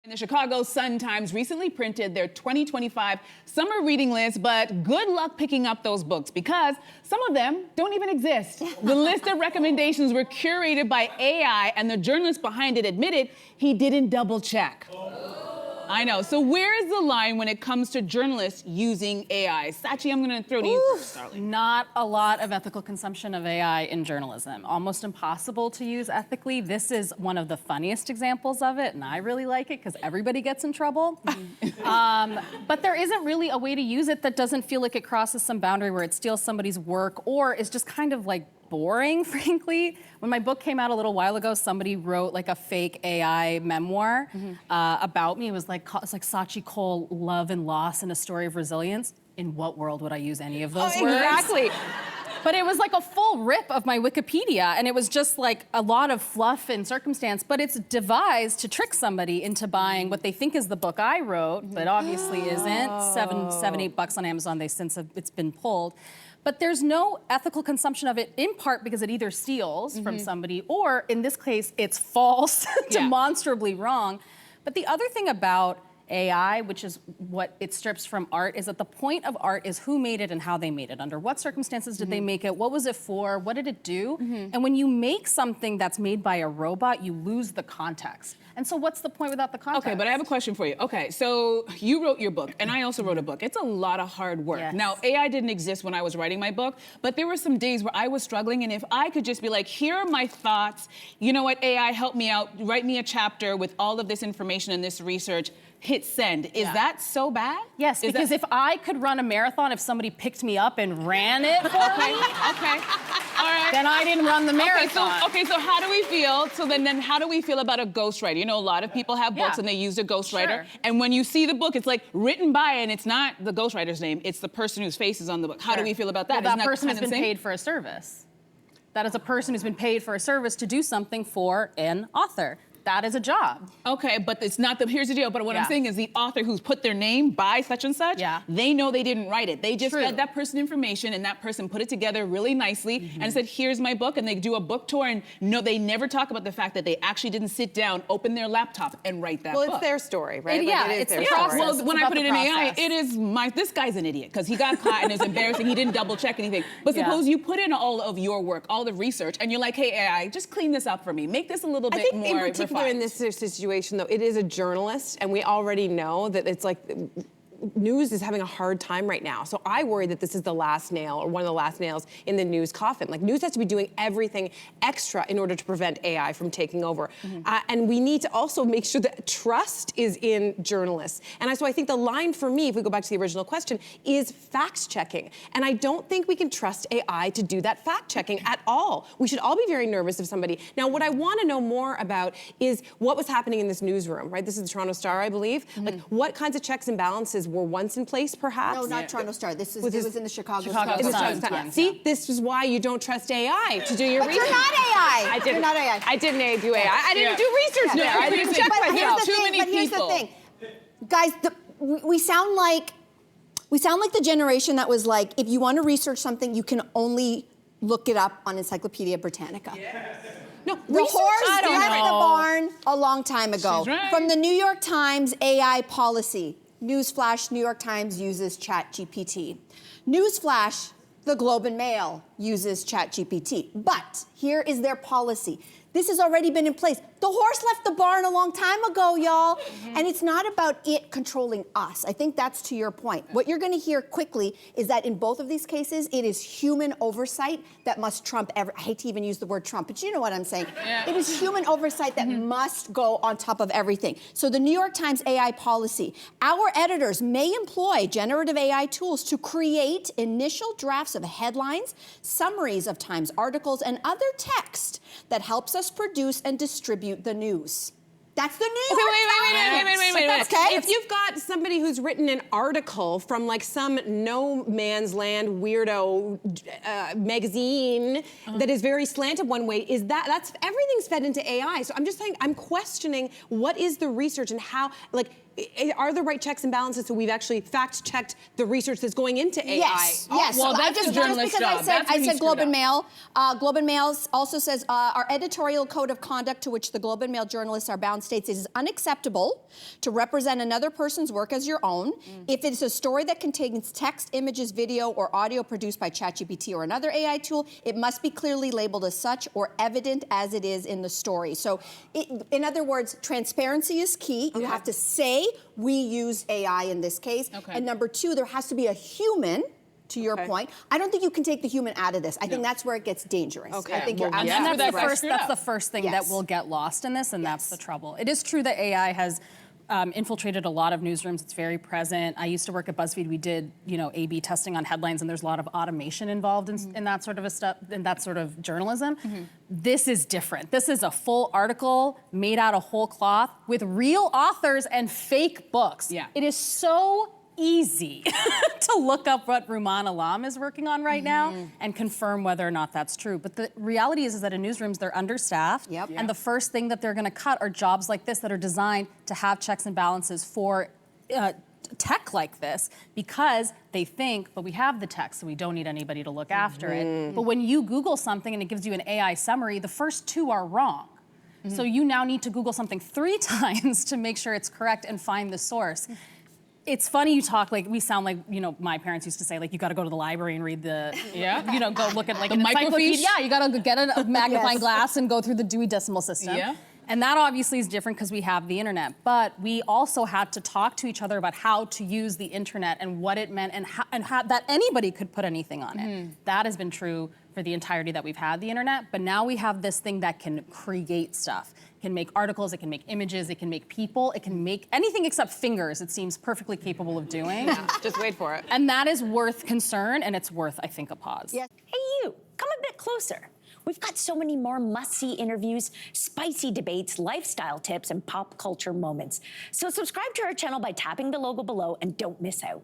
The Chicago Sun-Times recently printed their 2025 summer reading list, but good luck picking up those books because some of them don't even exist. The list of recommendations were curated by AI, and the journalist behind it admitted he didn't double check. I know. So where is the line when it comes to journalists using AI? Sachi, I'm going to throw to you first, darling. Not a lot of ethical consumption of AI in journalism. Almost impossible to use ethically. This is one of the funniest examples of it, and I really like it because everybody gets in trouble. But there isn't really a way to use it that doesn't feel like it crosses some boundary where it steals somebody's work or is just kind of like boring, frankly. When my book came out a little while ago, somebody wrote like a fake AI memoir about me. It's like Sachi Cole, Love and Loss and a Story of Resilience. In what world would I use any of those words? Exactly. But it was like a full rip of my Wikipedia, and it was just like a lot of fluff and circumstance, but it's devised to trick somebody into buying what they think is the book I wrote, but obviously isn't. $7-8 on Amazon, it's been pulled. But there's no ethical consumption of it, in part because it either steals from somebody, or in this case, it's false, demonstrably wrong. But the other thing about AI, which is what it strips from art, is that the point of art is who made it and how they made it. Under what circumstances did they make it? What was it for? What did it do? And when you make something that's made by a robot, you lose the context. And so what's the point without the context? Okay, but I have a question for you. Okay, so you wrote your book, and I also wrote a book. It's a lot of hard work. Yes. Now, AI didn't exist when I was writing my book, but there were some days where I was struggling, and if I could just be like, here are my thoughts, you know what, AI, help me out, write me a chapter with all of this information and this research, hit send. Is that so bad? Yes, because if I could run a marathon, if somebody picked me up and ran it for me, all right. then I didn't run the marathon. Okay, so how do we feel? So then how do we feel about a ghostwriter? You know, a lot of people have books and they use a ghostwriter. Sure. And when you see the book, it's like written by, and it's not the ghostwriter's name, it's the person whose face is on the book. How do we feel about that? Well, Isn't that person has kind of been insane? paid for a service. That is a person who's been paid for a service to do something for an author. That is a job. Okay, but it's not here's the deal, but what I'm saying is the author who's put their name by such and such, they know they didn't write it. They just fed that person information, and that person put it together really nicely and said, here's my book, and they do a book tour, and no, they never talk about the fact that they actually didn't sit down, open their laptop, and write that book. Well, it's their story, right? It's their story. Well, when I put it in AI, it is this guy's an idiot, because he got caught and it's embarrassing, he didn't double check anything. But suppose you put in all of your work, all the research, and you're like, hey, AI, just clean this up for me. Make this a little bit more in particular refined. in this situation, though, it is a journalist, and we already know that it's like news is having a hard time right now. So I worry that this is the last nail, or one of the last nails in the news coffin. Like, news has to be doing everything extra in order to prevent AI from taking over. And we need to also make sure that trust is in journalists. And so I think the line for me, if we go back to the original question, is fact checking. And I don't think we can trust AI to do that fact checking at all. We should all be very nervous if somebody. Now, what I want to know more about is what was happening in this newsroom, right? This is the Toronto Star, I believe. Like, what kinds of checks and balances were once in place, perhaps? No, not Toronto Star. It was in the Chicago Sun. See, this is why you don't trust AI to do your research. You're not AI. You're not AI. I didn't do AI. I didn't do research there. I didn't check myself. Here's the thing, guys. We sound like the generation that was like, if you want to research something, you can only look it up on Encyclopedia Britannica. No, the horse left the barn a long time ago. Right. From the New York Times AI policy. Newsflash, New York Times uses ChatGPT. Newsflash, the Globe and Mail uses ChatGPT. But here is their policy. This has already been in place. The horse left the barn a long time ago, y'all. And it's not about it controlling us. I think that's to your point. What you're going to hear quickly is that in both of these cases, it is human oversight that must trump I hate to even use the word Trump, but you know what I'm saying. It is human oversight that must go on top of everything. So the New York Times AI policy, our editors may employ generative AI tools to create initial drafts of headlines, summaries of Times articles, and other text that helps us produce and distribute the news. That's the New York Times. Yes. Okay. If you've got somebody who's written an article from like some no man's land weirdo magazine that is very slanted one way, that's everything's fed into AI. So I'm just saying, I'm questioning what is the research and how, like, are the right checks and balances so we've actually fact-checked the research that's going into AI? Yes, yes. well, So that's the journalist's job. That's where he I said screwed Globe and up. Mail. Globe and Mail also says our editorial code of conduct to which the Globe and Mail journalists are bound states it is unacceptable to represent another person's work as your own. If it's a story that contains text, images, video, or audio produced by ChatGPT or another AI tool, it must be clearly labeled as such or evident as it is in the story. So, in other words, transparency is key. You have to say we use AI in this case. Okay. And number two, there has to be a human, to your point. I don't think you can take the human out of this. I think that's where it gets dangerous. Okay. I think you're Well, absolutely that's right. where That's the first thing Yes. that will get lost in this, and that's the trouble. It is true that AI has infiltrated a lot of newsrooms. It's very present. I used to work at BuzzFeed. We did, A/B testing on headlines, and there's a lot of automation involved in that sort of in that sort of journalism. This is different. This is a full article made out of whole cloth with real authors and fake books. Yeah. It is so easy to look up what Ruman Alam is working on right now and confirm whether or not that's true. But the reality is that in newsrooms, they're understaffed. Yep. And the first thing that they're gonna cut are jobs like this that are designed to have checks and balances for tech like this, because they think, but we have the tech, so we don't need anybody to look after it. But when you Google something and it gives you an AI summary, the first two are wrong. So you now need to Google something 3 times to make sure it's correct and find the source. It's funny you talk like we sound like, my parents used to say, like, you got to go to the library and read the, go look at like an encyclopedia. microfiche? Yeah, you got to get a magnifying Yes. glass and go through the Dewey Decimal System. Yeah. And that obviously is different because we have the internet. But we also had to talk to each other about how to use the internet and what it meant and how that anybody could put anything on it. That has been true for the entirety that we've had the internet. But now we have this thing that can create stuff. It can make articles, it can make images, it can make people, it can make anything except fingers, it seems perfectly capable of doing. Just wait for it. And that is worth concern, and it's worth, I think, a pause. Yes. Hey, you, come a bit closer. We've got so many more must-see interviews, spicy debates, lifestyle tips, and pop culture moments. So subscribe to our channel by tapping the logo below and don't miss out.